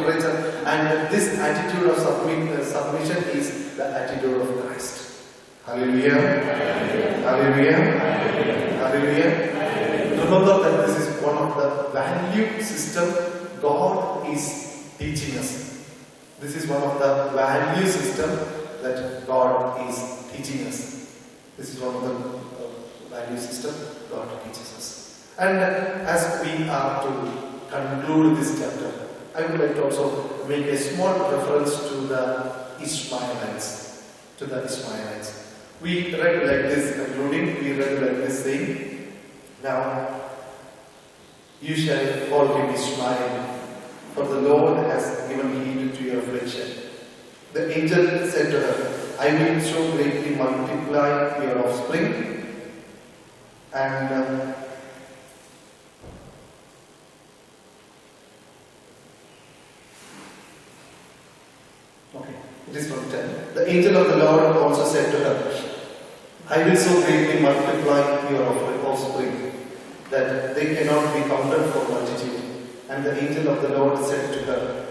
temperature. And this attitude of submission is the attitude of Christ. Hallelujah. Hallelujah. Hallelujah. Remember that this is one of the value system God is teaching us. This is one of the value system that God is teaching us. This is one of the value system God teaches us. And as we are to conclude this chapter, I would like to also make a small reference to the Ishmaelites. To the Ishmaelites. We read like this, concluding, we read like this saying, now you shall call him Ishmael, for the Lord has given heed to your affliction. The angel said to her, I will so greatly multiply your offspring. And okay, it is from 10. The angel of the Lord also said to her, I will so greatly multiply your offspring that they cannot be counted for multitude. And the angel of the Lord said to her,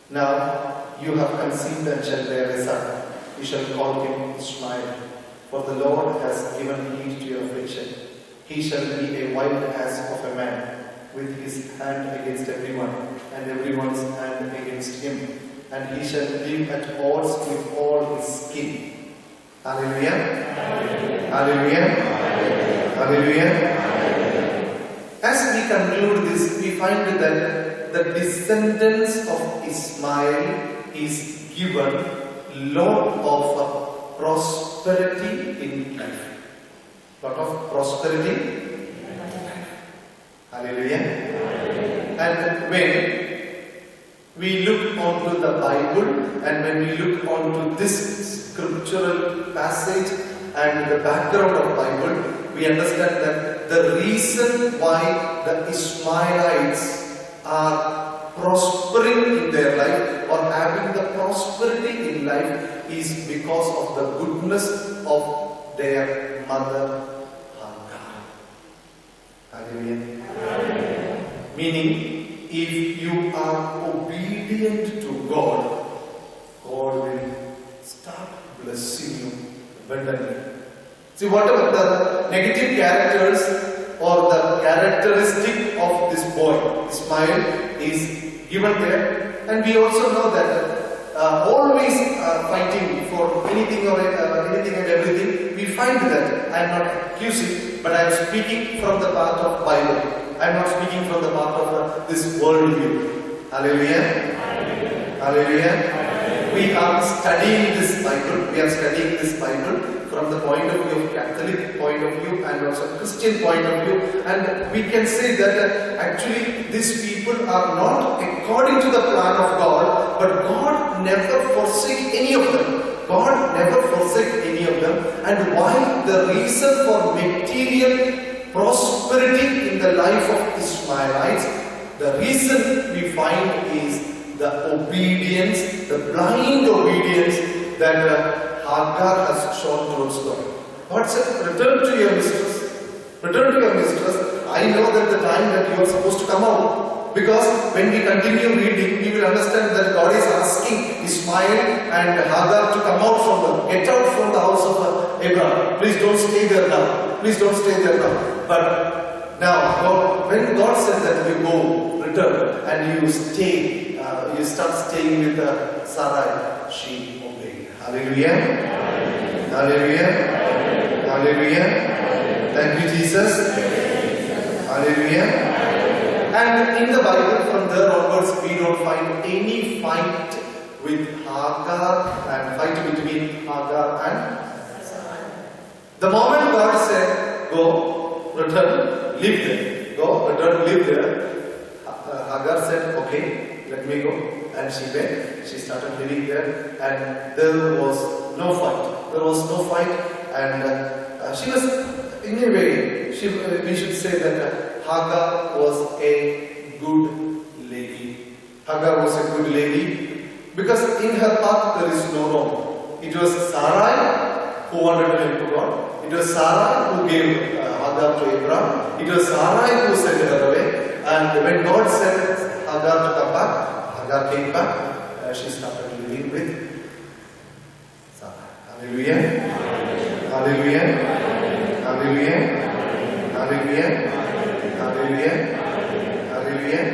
now you have conceived and shall bear a son. You shall call him Ishmael, for the Lord has given heed to your affliction. He shall be a wild ass of a man, with his hand against everyone, and everyone's hand against him. And he shall live at odds with all his skin. Hallelujah. Hallelujah. Hallelujah. As we conclude this, we find that the descendants of Ishmael is given lot of prosperity in life. Lot of prosperity in life. Hallelujah. And when we look onto the Bible and when we look onto this scriptural passage and the background of Bible, we understand that the reason why the Ishmaelites are prospering in their life or having the prosperity in life is because of the goodness of their mother Hagar. Hallelujah. Meaning, if you are obedient to God, God will start blessing you abundantly. See, whatever the negative characters or the characteristic of this boy, Ishmael, is given there. And we also know that always fighting for anything or anything and everything, we find that. I am not accusing, but I am speaking from the part of Bible. I am not speaking from the part of this world view. Hallelujah. Hallelujah. We are studying this Bible. We are studying this Bible from the point of view of Catholic point of view and also Christian point of view, and we can say that actually these people are not according to the plan of God, but God never forsake any of them. God never forsake any of them. And why? The reason for material prosperity in the life of Ishmaelites, the reason we find is the obedience, the blind obedience that Hagar has shown towards God. God said, return to your mistress. Return to your mistress. I know that the time that you are supposed to come out. Because when we continue reading, we will understand that God is asking Ishmael and Hagar to come out from get out from the house of Abraham. Please don't stay there now. Please don't stay there now. But now, when God said that you go, return, and you stay, you start staying with Sarai, she obeyed. Hallelujah. Hallelujah. Hallelujah. Thank you, Jesus. Hallelujah. And in the Bible, from there onwards, we don't find any fight with Hagar and fight between Hagar and Sarai. The moment God said, go, return, live there. Go, return, live there. Hagar said, okay, let me go. And she went. She started living there. And there was no fight. There was no fight. And she was, in a way, we should say that Hagar was a good lady. Hagar was a good lady because in her path there is no wrong. It was Sarai who wanted to live to God. It was Sarai who gave Hagar to Abraham. It was Sarai who sent her away. And when God sent Hagar to come back, Hagar came back, she started living with Sarah. Hallelujah. Hallelujah. Hallelujah. Hallelujah. Hallelujah. Hallelujah.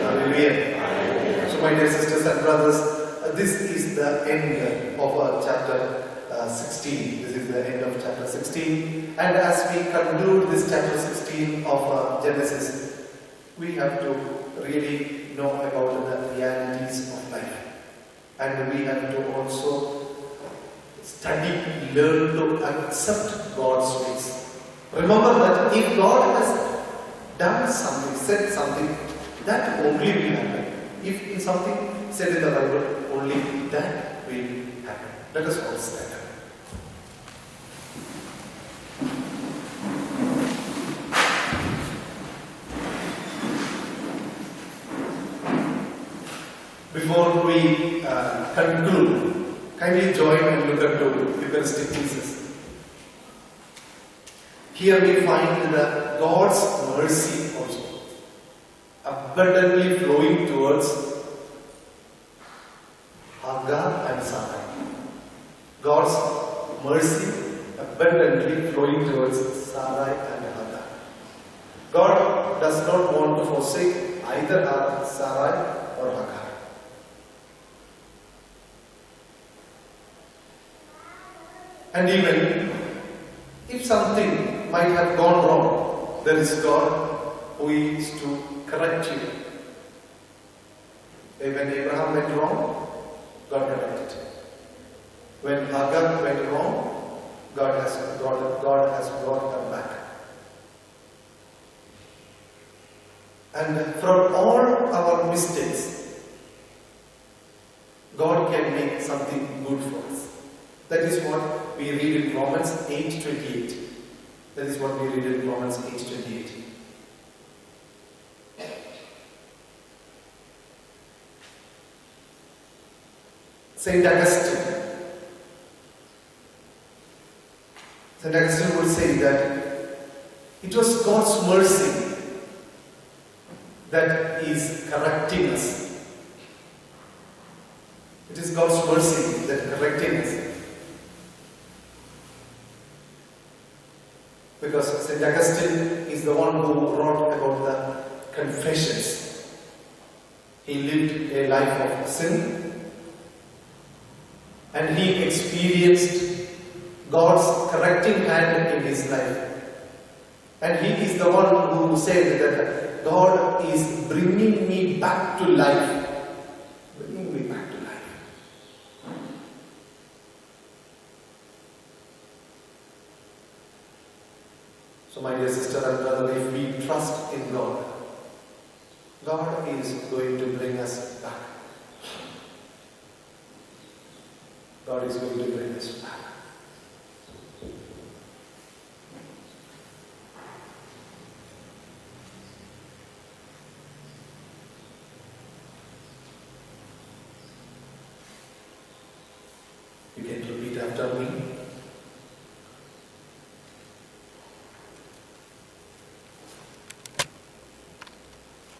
Hallelujah. So my dear sisters and brothers, this is the end of chapter 16. This is the end of chapter 16. And as we conclude this chapter 16 of Genesis, we have to really know about the realities of life. And we have to also study, learn to accept God's ways. Remember that if God has done something, said something, that only will happen. If in something said in the Bible, only that will happen. Let us all stand. Before we conclude, kindly join and look at the Eucharistic pieces. Here we find God's mercy also abundantly flowing towards Hagar and Sarai. God's mercy abundantly flowing towards Sarai and Hagar. God does not want to forsake either Sarai or Hagar. And even if something might have gone wrong, there is God who is to correct you. When Abraham went wrong, God corrected him. When Hagar went wrong, God has brought her back. And from all our mistakes, God can make something good for us. That is what we read in Romans 8:28. That is what we read in Romans 8:28. Saint Augustine would say that it was God's mercy that is correcting us. It is God's mercy that is correcting us. Because St. Augustine is the one who wrote about the confessions. He lived a life of sin and he experienced God's correcting hand in his life. And he is the one who said that God is bringing me back to life. Bringing me back to life. So my dear sister and brother, if we trust in God, God is going to bring us back. God is going to bring us back. You can repeat after me.